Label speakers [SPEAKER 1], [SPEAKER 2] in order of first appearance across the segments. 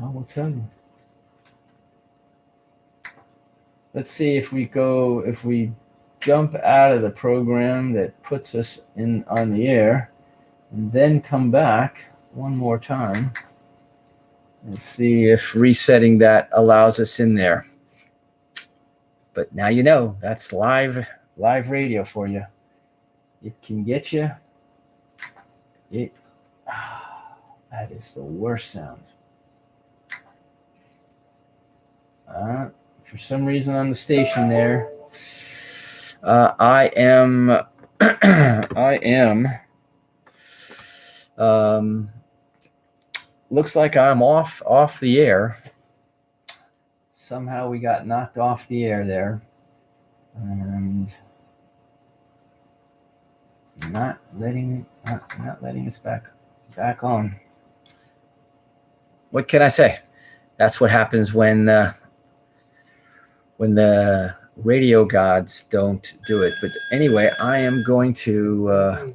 [SPEAKER 1] I will tell you. Let's see if we jump out of the program that puts us in on the air and then come back one more time and see if resetting that allows us in there. But now you know that's live radio for you. It can get you. That is the worst sound. For some reason on the station there, I am looks like I'm off the air. Somehow we got knocked off the air there, and not letting us back on. What can I say? That's what happens when the radio gods don't do it. But anyway, I am going to,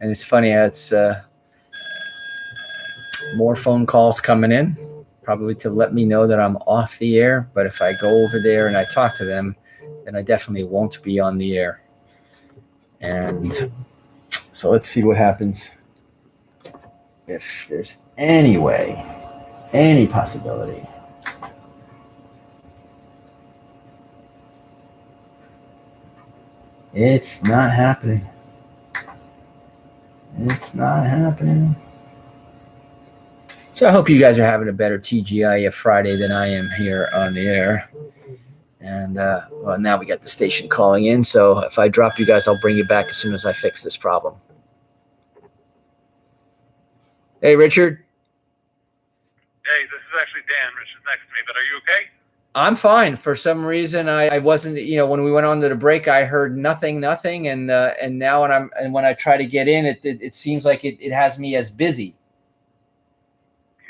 [SPEAKER 1] and it's funny, it's more phone calls coming in, probably to let me know that I'm off the air. But if I go over there and I talk to them, then I definitely won't be on the air. And so let's see what happens. If there's any way, any possibility. It's not happening. It's not happening. So I hope you guys are having a better TGIF Friday than I am here on the air. And well, now we got the station calling in. So if I drop you guys, I'll bring you back as soon as I fix this problem. Hey, Richard.
[SPEAKER 2] Hey, this is actually Dan. Richard's next to me, but are you okay?
[SPEAKER 1] I'm fine. For some reason, I wasn't. When we went on to the break, I heard nothing, and now when I try to get in, it seems like it has me as busy.
[SPEAKER 2] You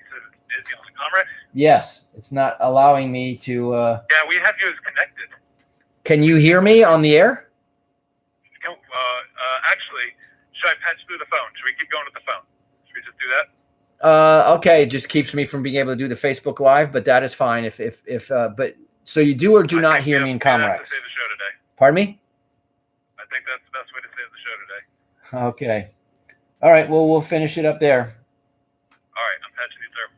[SPEAKER 2] said it's busy on the Comrex?
[SPEAKER 1] Yes, it's not allowing me to.
[SPEAKER 2] Yeah, we have you as connected.
[SPEAKER 1] Can you hear me on the air?
[SPEAKER 2] Actually, should I patch through the phone? Should we keep going with the phone? Should we just do that?
[SPEAKER 1] Okay, it just keeps me from being able to do the Facebook Live, but that is fine. But so you do or do not hear me in Comrex?
[SPEAKER 2] To save the show today.
[SPEAKER 1] Pardon me?
[SPEAKER 2] I think that's the best way to save the show today.
[SPEAKER 1] Okay. All right. Well, we'll finish it up there.
[SPEAKER 2] All right, I'm patching you through.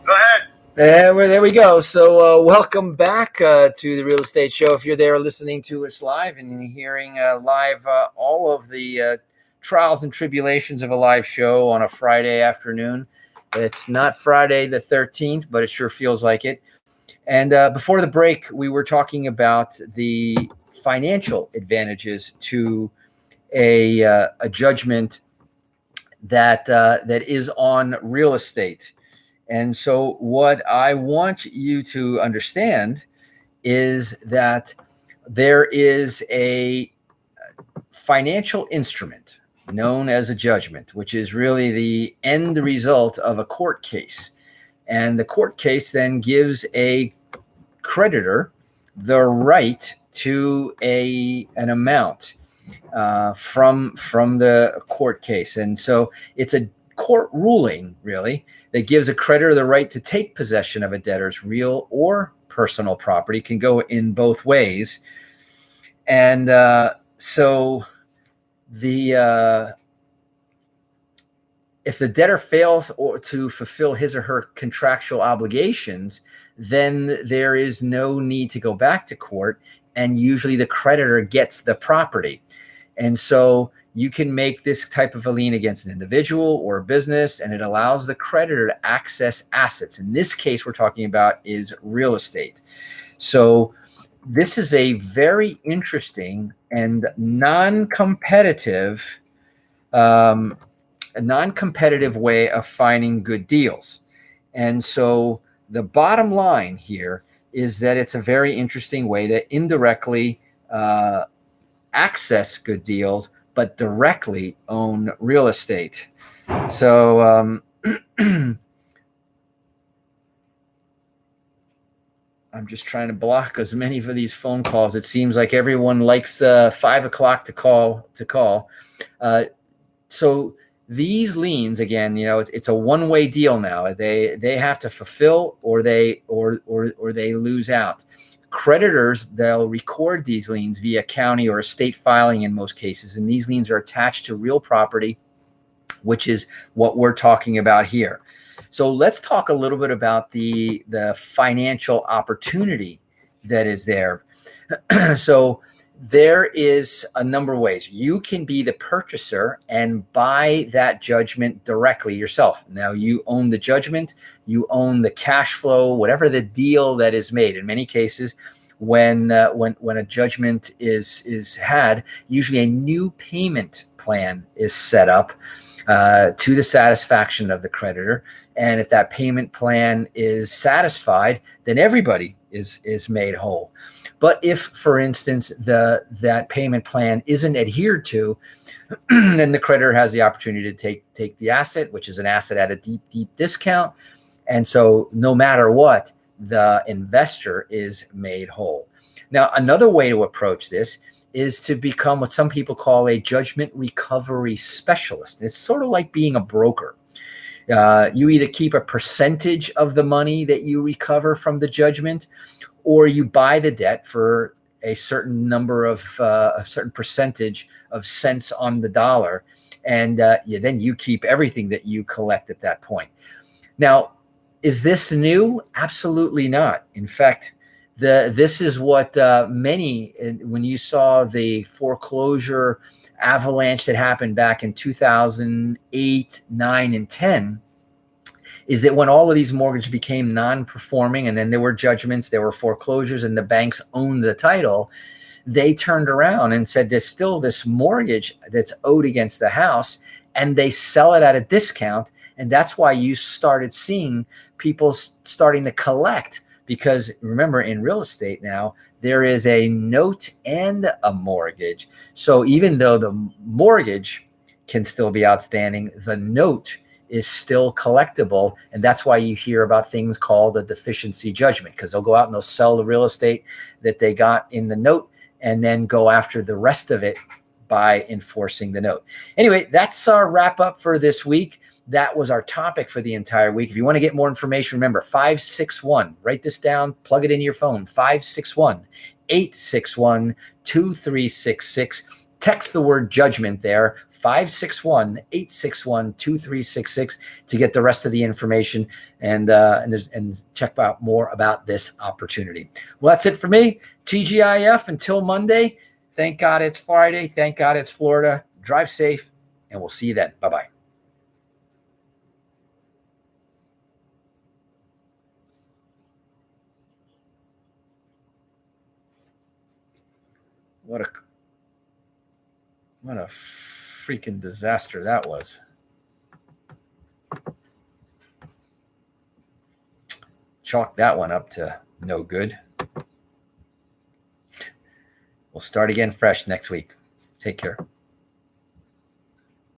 [SPEAKER 2] Go ahead.
[SPEAKER 1] There we go. So welcome back to the Real Estate Show. If you're there listening to us live and hearing live all of the trials and tribulations of a live show on a Friday afternoon. It's not Friday the 13th, but it sure feels like it. And before the break, we were talking about the financial advantages to a judgment that is on real estate. And so what I want you to understand is that there is a financial instrument known as a judgment, which is really the end result of a court case. And the court case then gives a creditor the right to an amount from the court case. And so it's a court ruling, really, that gives a creditor the right to take possession of a debtor's real or personal property. Can go in both ways. And so if the debtor fails to fulfill his or her contractual obligations, then there is no need to go back to court, and usually the creditor gets the property. And so you can make this type of a lien against an individual or a business, and it allows the creditor to access assets. In this case, we're talking about is real estate. So this is a very interesting and non-competitive way of finding good deals. And so the bottom line here is that it's a very interesting way to indirectly access good deals, but directly own real estate. So I'm just trying to block as many of these phone calls. It seems like everyone likes 5 o'clock to call. So these liens, again, it's a one-way deal now. They have to fulfill, or they lose out. Creditors, they'll record these liens via county or estate filing in most cases, and these liens are attached to real property, which is what we're talking about here. So let's talk a little bit about the financial opportunity that is there. So there is a number of ways. You can be the purchaser and buy that judgment directly yourself. Now you own the judgment, you own the cash flow, whatever the deal that is made. In many cases, when a judgment is had, usually a new payment plan is set up to the satisfaction of the creditor. And if that payment plan is satisfied, then everybody is made whole. But if, for instance, that payment plan isn't adhered to, then the creditor has the opportunity to take the asset, which is an asset at a deep discount. And so no matter what, the investor is made whole. Now, another way to approach this is to become what some people call a judgment recovery specialist. It's sort of like being a broker. You either keep a percentage of the money that you recover from the judgment, or you buy the debt for a certain number of a certain percentage of cents on the dollar, and then you keep everything that you collect at that point. Now, is this new? Absolutely not. In fact, this is what many, when you saw the foreclosure avalanche that happened back in 2008, 9, and 10, is that when all of these mortgages became non-performing, and then there were judgments, there were foreclosures, and the banks owned the title, they turned around and said there's still this mortgage that's owed against the house, and they sell it at a discount. And that's why you started seeing people starting to collect, because remember, in real estate now, there is a note and a mortgage. So even though the mortgage can still be outstanding, the note is still collectible. And that's why you hear about things called a deficiency judgment, because they'll go out and they'll sell the real estate that they got in the note and then go after the rest of it by enforcing the note. Anyway, that's our wrap up for this week. That was our topic for the entire week. If you want to get more information, remember 561, write this down, plug it in your phone, 561-861-2366. Text the word judgment there, 561-861-2366, to get the rest of the information and check out more about this opportunity. Well, that's it for me. TGIF until Monday. Thank God it's Friday. Thank God it's Florida. Drive safe, and we'll see you then. Bye-bye. What a freaking disaster that was. Chalk that one up to no good. We'll start again fresh next week. Take care.